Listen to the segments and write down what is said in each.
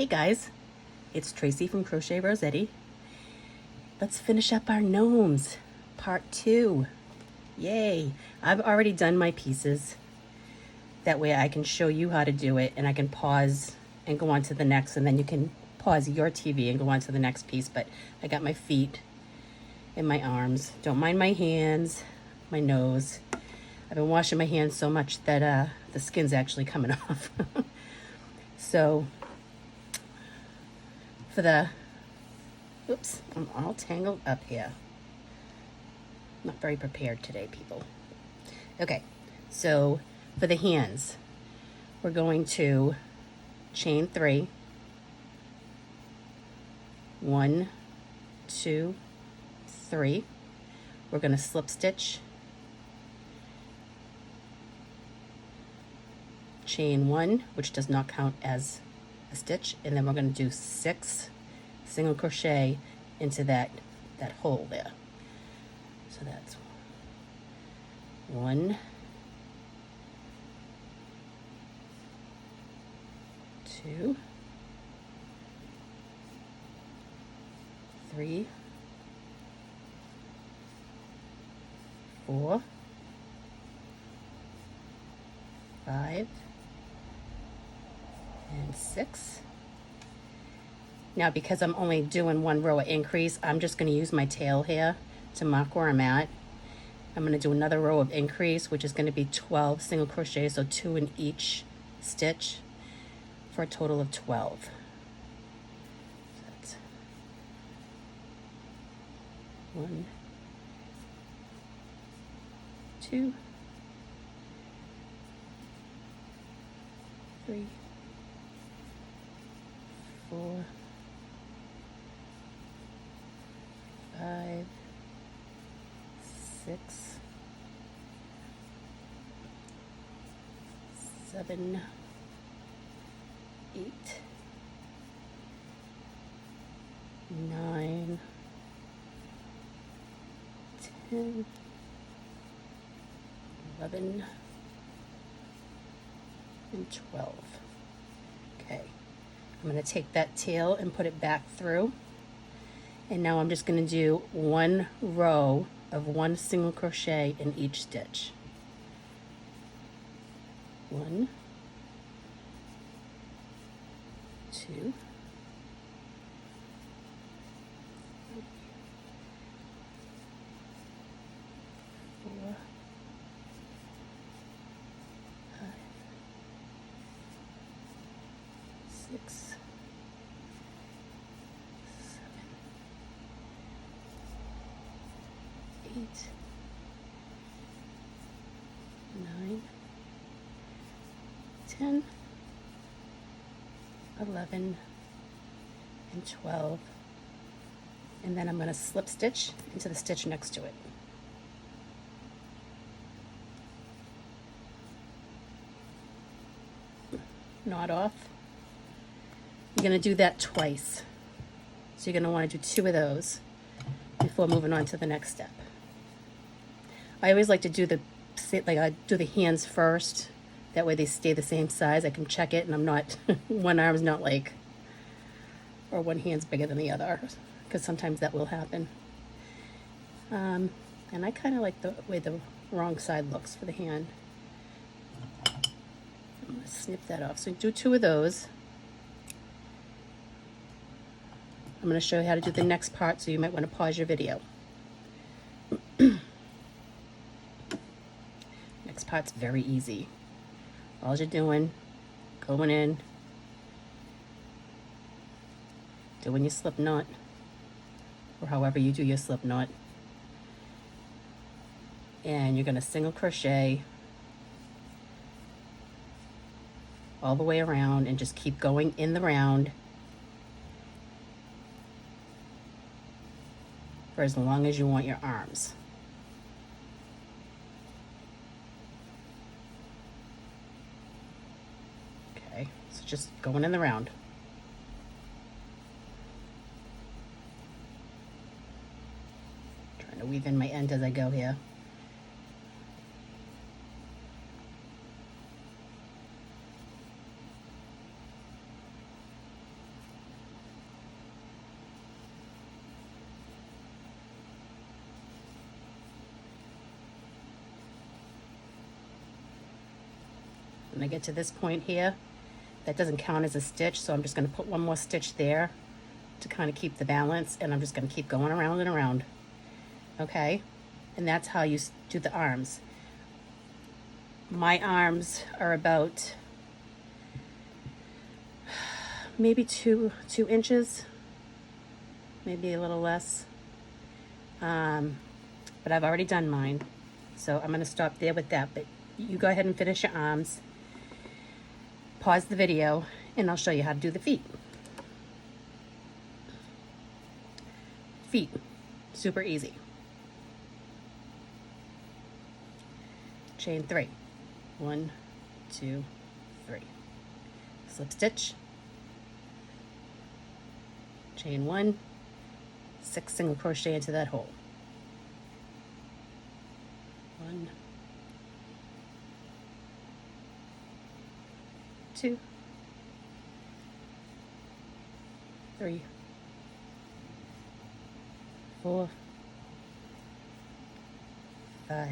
Hey guys, it's Tracy from Crochet Rossetti. Let's finish up our gnomes, part 2. Yay! I've already done my pieces. That way I can show you how to do it and I can pause and go on to the next, and then you can pause your TV and go on to the next piece. But I got my feet and my arms. Don't mind my hands, my nose. I've been washing my hands so much that the skin's actually coming off. So for the, oops, I'm all tangled up here. Not very prepared today, people. Okay, so for the hands, we're going to chain 3. 1, 2, 3. We're going to slip stitch, chain 1, which does not count as a stitch, and then we're going to do 6 single crochet into that hole there. So that's 1, 2, 3, 4, 5, and 6. Now, because I'm only doing 1 row of increase, I'm just going to use my tail here to mark where I'm at. I'm going to do another row of increase, which is going to be 12 single crochets, so 2 in each stitch, for a total of 12. So that's 1, 2, 3, 4, 5, 6, 7, 8, 9, 10, 11, and 12. Okay, I'm going to take that tail and put it back through. And now I'm just going to do 1 row of 1 single crochet in each stitch. 1, 2, 4, 5, 6, 7, 8, 9, 10, 11, and 12. And then I'm going to slip stitch into the stitch next to it. Knot off. You're going to do that twice. So you're going to want to do 2 of those before moving on to the next step. I always like to do I do the hands first. That way they stay the same size. I can check it and I'm not, one arm's not like, or one hand's bigger than the other, because sometimes that will happen. And I kind of like the way the wrong side looks for the hand. I'm going to snip that off. So do 2 of those. I'm going to show you how to do the next part, so you might want to pause your video. Next part's very easy. All you're doing, going in, doing your slip knot, or however you do your slip knot, and you're going to single crochet all the way around and just keep going in the round for as long as you want your arms. Okay, so just going in the round. Trying to weave in my end as I go here. When I get to this point here, that doesn't count as a stitch, so I'm just going to put one more stitch there to kind of keep the balance, and I'm just going to keep going around and around. Okay, and that's how you do the arms. My arms are about maybe two inches, maybe a little less, but I've already done mine, so I'm going to stop there with that. But you go ahead and finish your arms, pause the video, and I'll show you how to do the feet. Feet, super easy. Chain 3, 1, 2, 3, slip stitch, chain 1, 6 single crochet into that hole, 1, 2, 3, 4, 5,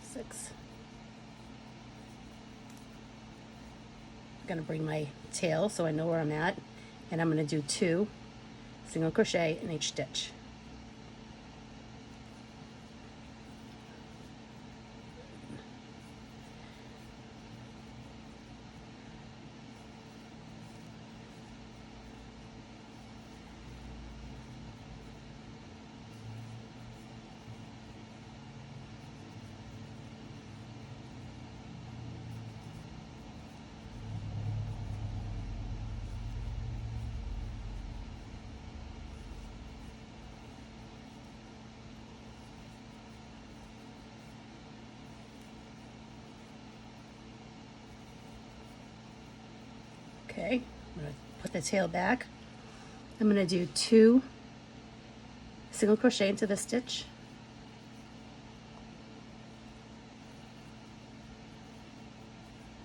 6. I'm going to bring my tail so I know where I'm at, and I'm going to do 2 single crochet in each stitch. Okay, I'm going to put the tail back. I'm going to do 2 single crochet into the stitch,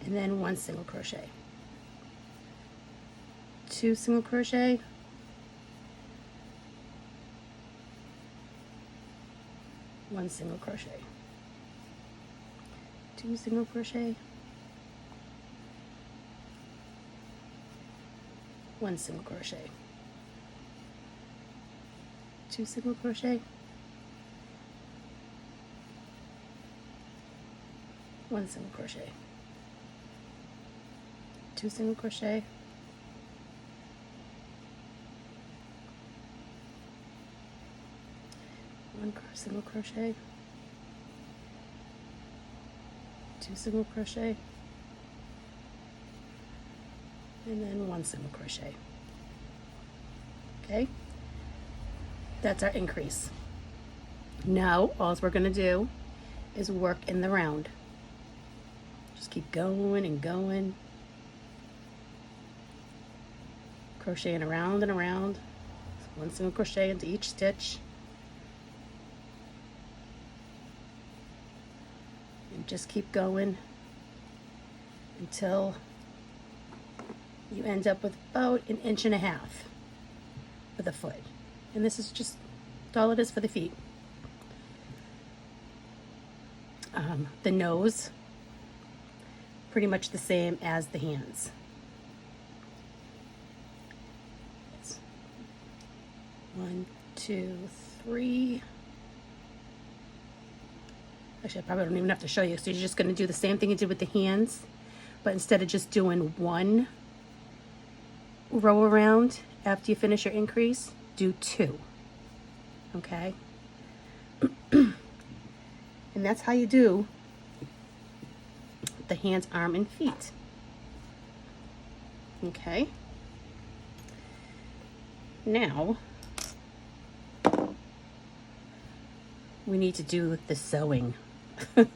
and then 1 single crochet, 2 single crochet, 1 single crochet, 2 single crochet, 1 single crochet, 2 single crochet, 1 single crochet, 2 single crochet, 1 single crochet, 2 single crochet, and then 1 single crochet. Okay, that's our increase. Now all we're going to do is work in the round. Just keep going and going, crocheting around and around, 1 single crochet into each stitch, and just keep going until you end up with about 1.5 inches for the foot. And this is just all it is for the feet. The nose, pretty much the same as the hands. It's 1, 2, 3. Actually, I probably don't even have to show you. So you're just going to do the same thing you did with the hands, but instead of just doing 1 row around after you finish your increase, do 2. Okay? And that's how you do the hands, arm, and feet. Okay? Now, we need to do the sewing. Oh,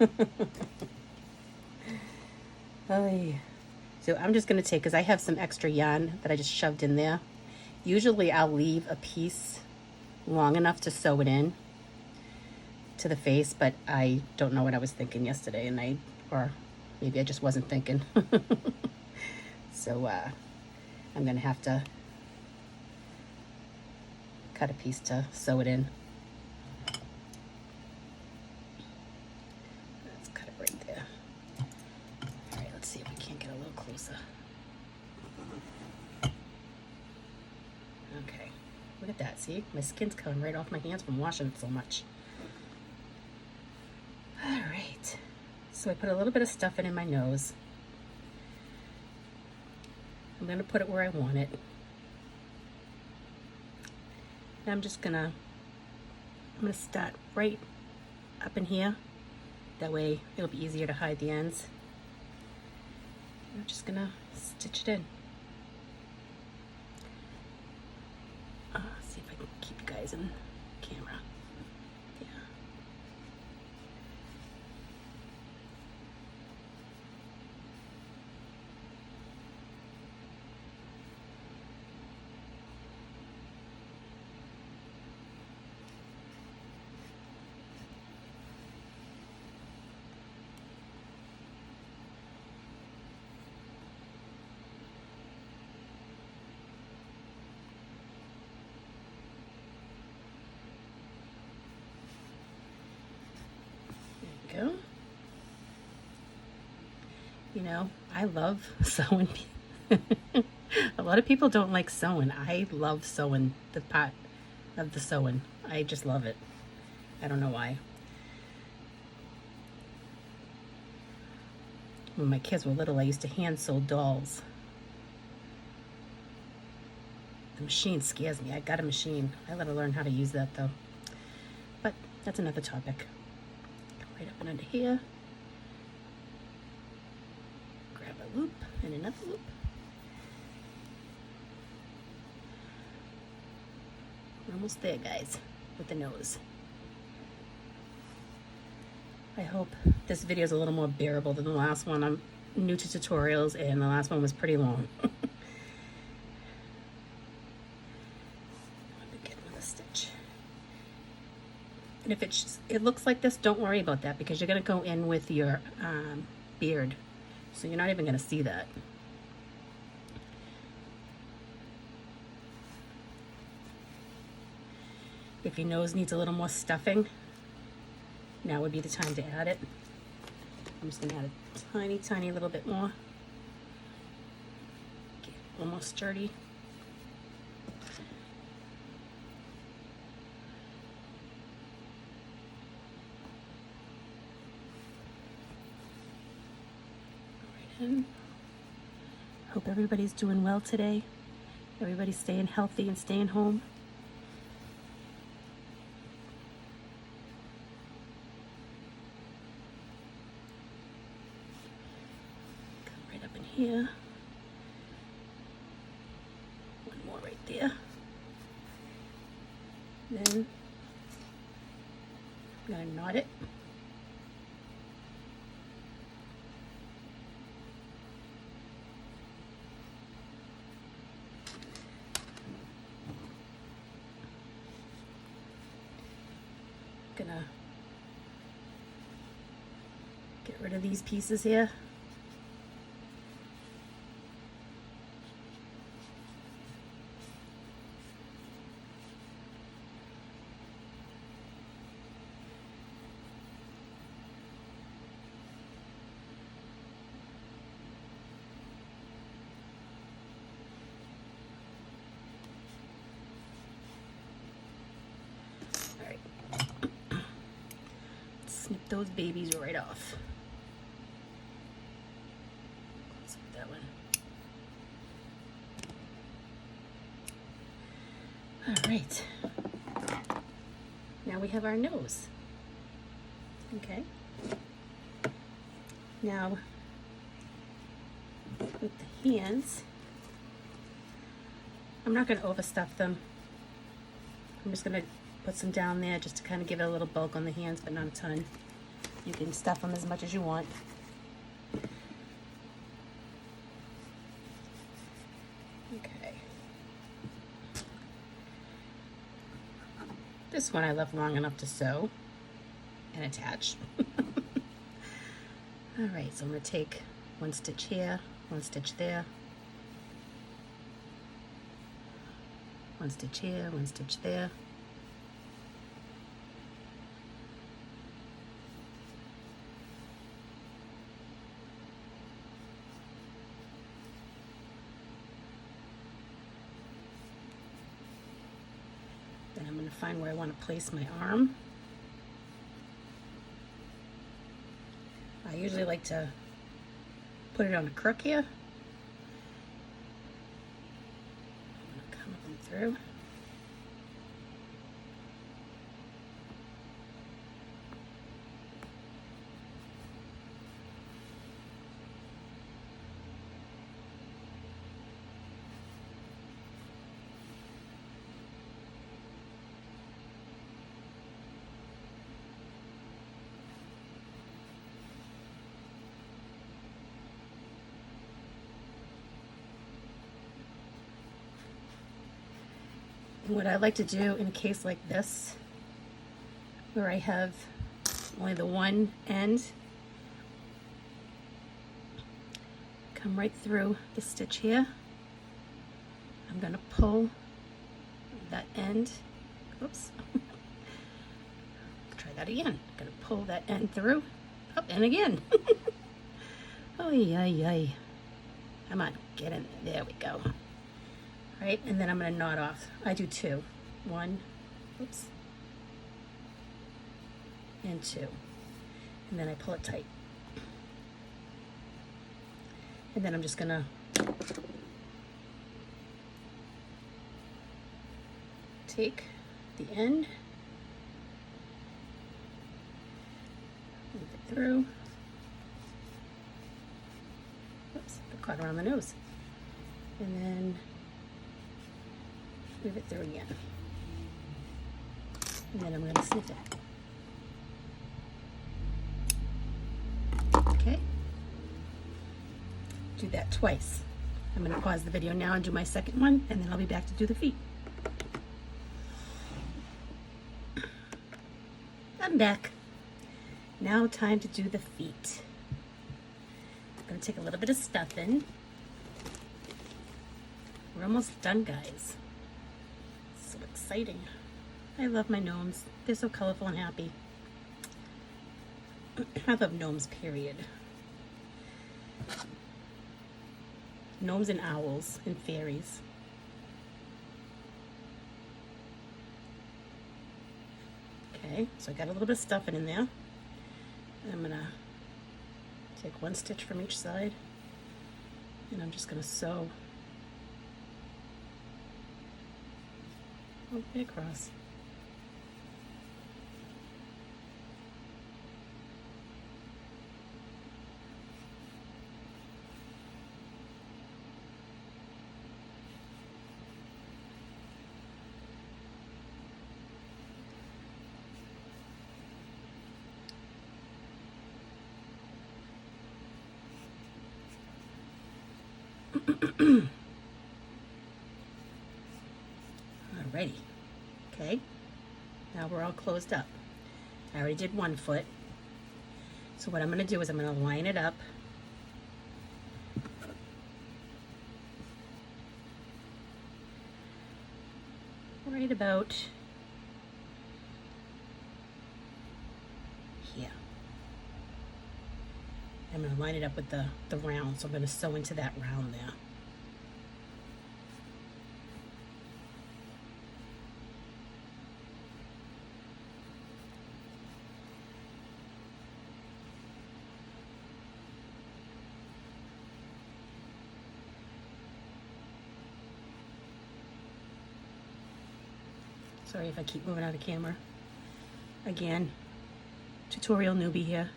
yeah. So I'm just going to take, because I have some extra yarn that I just shoved in there. Usually I'll leave a piece long enough to sew it in to the face, but I don't know what I was thinking yesterday, and or maybe I just wasn't thinking. So I'm going to have to cut a piece to sew it in. Look at that, see? My skin's coming right off my hands from washing it so much. All right, so I put a little bit of stuffing in my nose. I'm gonna put it where I want it. And I'm gonna start right up in here. That way it'll be easier to hide the ends. I'm just gonna stitch it in. See if I can keep you guys in camera. Yeah. Go. You know, I love sewing. A lot of people don't like sewing. I love sewing, the part of the sewing. I just love it. I don't know why. When my kids were little, I used to hand sew dolls. The machine scares me. I got a machine. I gotta learn how to use that though. But that's another topic. Right up and under here. Grab a loop and another loop. We're almost there, guys, with the nose. I hope this video is a little more bearable than the last one. I'm new to tutorials and the last one was pretty long. And if it looks like this, don't worry about that because you're going to go in with your beard. So you're not even going to see that. If your nose needs a little more stuffing, now would be the time to add it. I'm just going to add a tiny, tiny little bit more. Get a little more sturdy. Hope everybody's doing well today. Everybody's staying healthy and staying home. Come right up in here. One more right there. Then I'm going to knot it. Gonna get rid of these pieces here. Snip those babies right off. Snip that one. All right. Now we have our nose. Okay. Now, with the hands, I'm not going to overstuff them. I'm just going to put some down there just to kind of give it a little bulk on the hands, but not a ton. You can stuff them as much as you want. Okay. This one I left long enough to sew and attach. All right, so I'm going to take one stitch here, one stitch there, one stitch here, one stitch there. trying to find where I want to place my arm. I usually like to put it on a crook here. I'm gonna come up and through. What I like to do in a case like this, where I have only the one end, come right through the stitch here. I'm going to pull that end. Oops. Try that again. I'm going to pull that end through. Up and again. Oh, yay. Come on, get in there. There we go. Right, and then I'm going to knot off. I do two. One, oops, and two. And then I pull it tight. And then I'm just going to take the end, move it through. Oops, got caught around the nose. And then move it through again. And then I'm going to snip it. Okay. Do that twice. I'm going to pause the video now and do my second one, and then I'll be back to do the feet. I'm back. Now time to do the feet. I'm going to take a little bit of stuffing. We're almost done, guys. So exciting. I love my gnomes. They're so colorful and happy. I love gnomes, period. Gnomes and owls and fairies. Okay, so I got a little bit of stuffing in there. I'm gonna take one stitch from each side, and I'm just gonna sew all the way across. Alrighty, okay, now we're all closed up. I already did one foot, so what I'm going to do is I'm going to line it up right about here. I'm going to line it up with the round, so I'm going to sew into that round there. Sorry if I keep moving out of camera. Again, tutorial newbie here.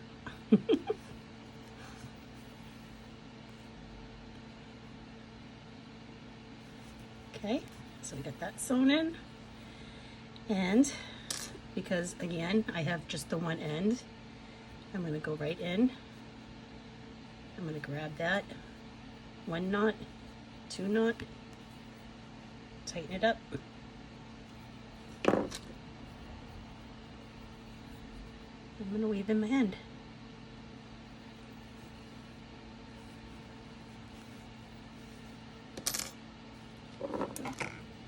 Okay, so we got that sewn in. And because again, I have just the one end, I'm going to go right in. I'm going to grab that one knot, two knot, tighten it up. I'm going to weave in my end.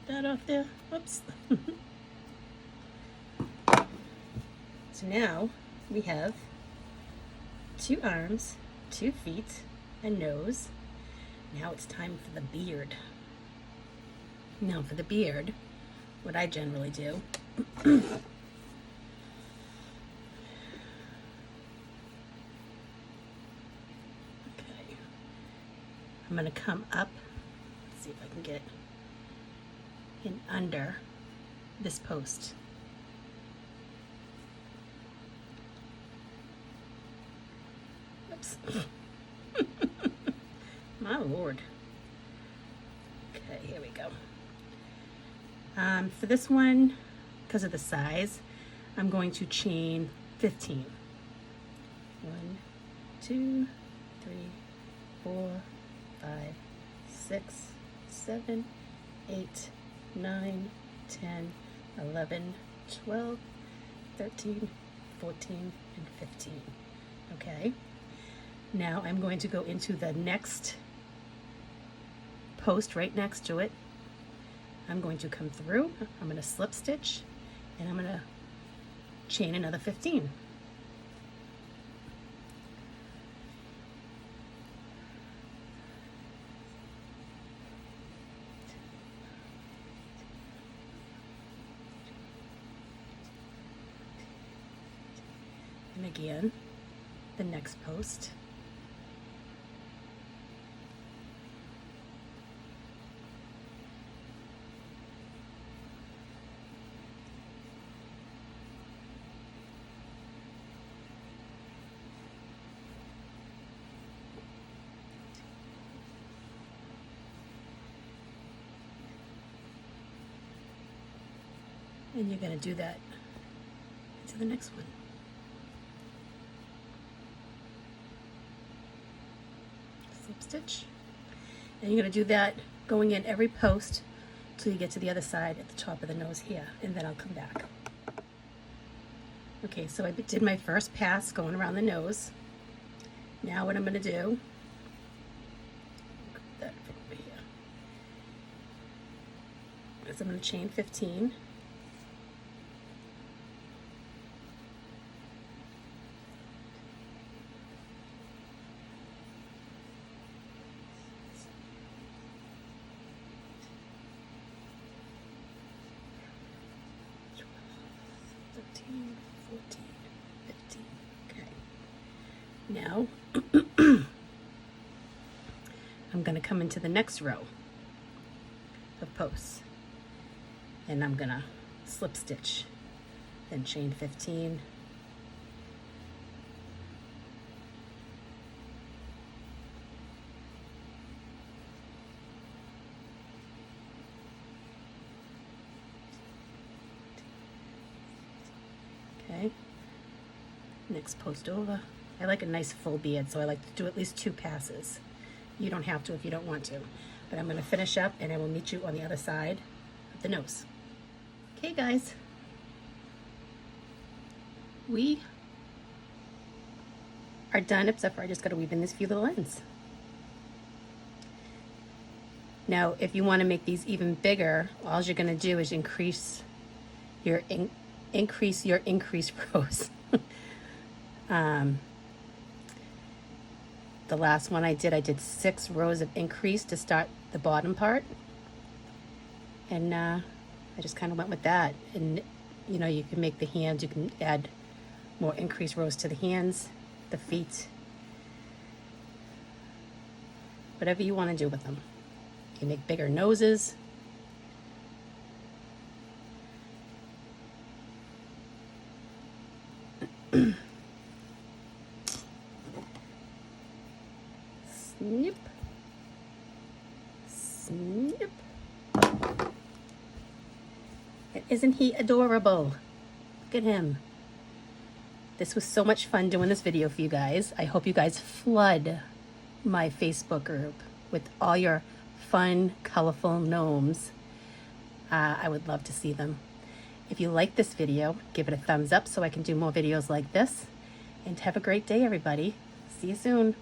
That off there. Whoops. So now we have 2 arms, 2 feet, a nose. Now it's time for the beard. Now for the beard, what I generally do I'm going to come up, let's see if I can get in under this post. Oops. My Lord. Okay, here we go. For this one, because of the size, I'm going to chain 15. 1, 2, 3, 4, 5, 6, 7, 8, 9, 10, 11, 12, 13, 14, and 15. Okay. Now I'm going to go into the next post right next to it. I'm going to come through, I'm going to slip stitch, and I'm going to chain another 15. And again, the next post. And you're going to do that to the next one. Slip stitch. And you're going to do that going in every post till you get to the other side at the top of the nose here, and then I'll come back. Okay, so I did my first pass going around the nose. Now what I'm going to do, that from over here, is I'm going to chain 15. Now, I'm going to come into the next row of posts, and I'm going to slip stitch, then chain 15, okay, next post over. I like a nice full beard, so I like to do at least 2 passes. You don't have to if you don't want to. But I'm going to finish up, and I will meet you on the other side of the nose. Okay, guys. We are done, except for I just got to weave in these few little ends. Now, if you want to make these even bigger, all you're going to do is increase your increase rows. The last one I did 6 rows of increase to start the bottom part, and I just kind of went with that. And you know, you can make the hands, you can add more increase rows to the hands, the feet, whatever you want to do with them. You can make bigger noses. Snip, snip. Isn't he adorable? Look at him. This was so much fun doing this video for you guys. I hope you guys flood my Facebook group with all your fun, colorful gnomes. I would love to see them. If you like this video, give it a thumbs up so I can do more videos like this. And have a great day, everybody. See you soon.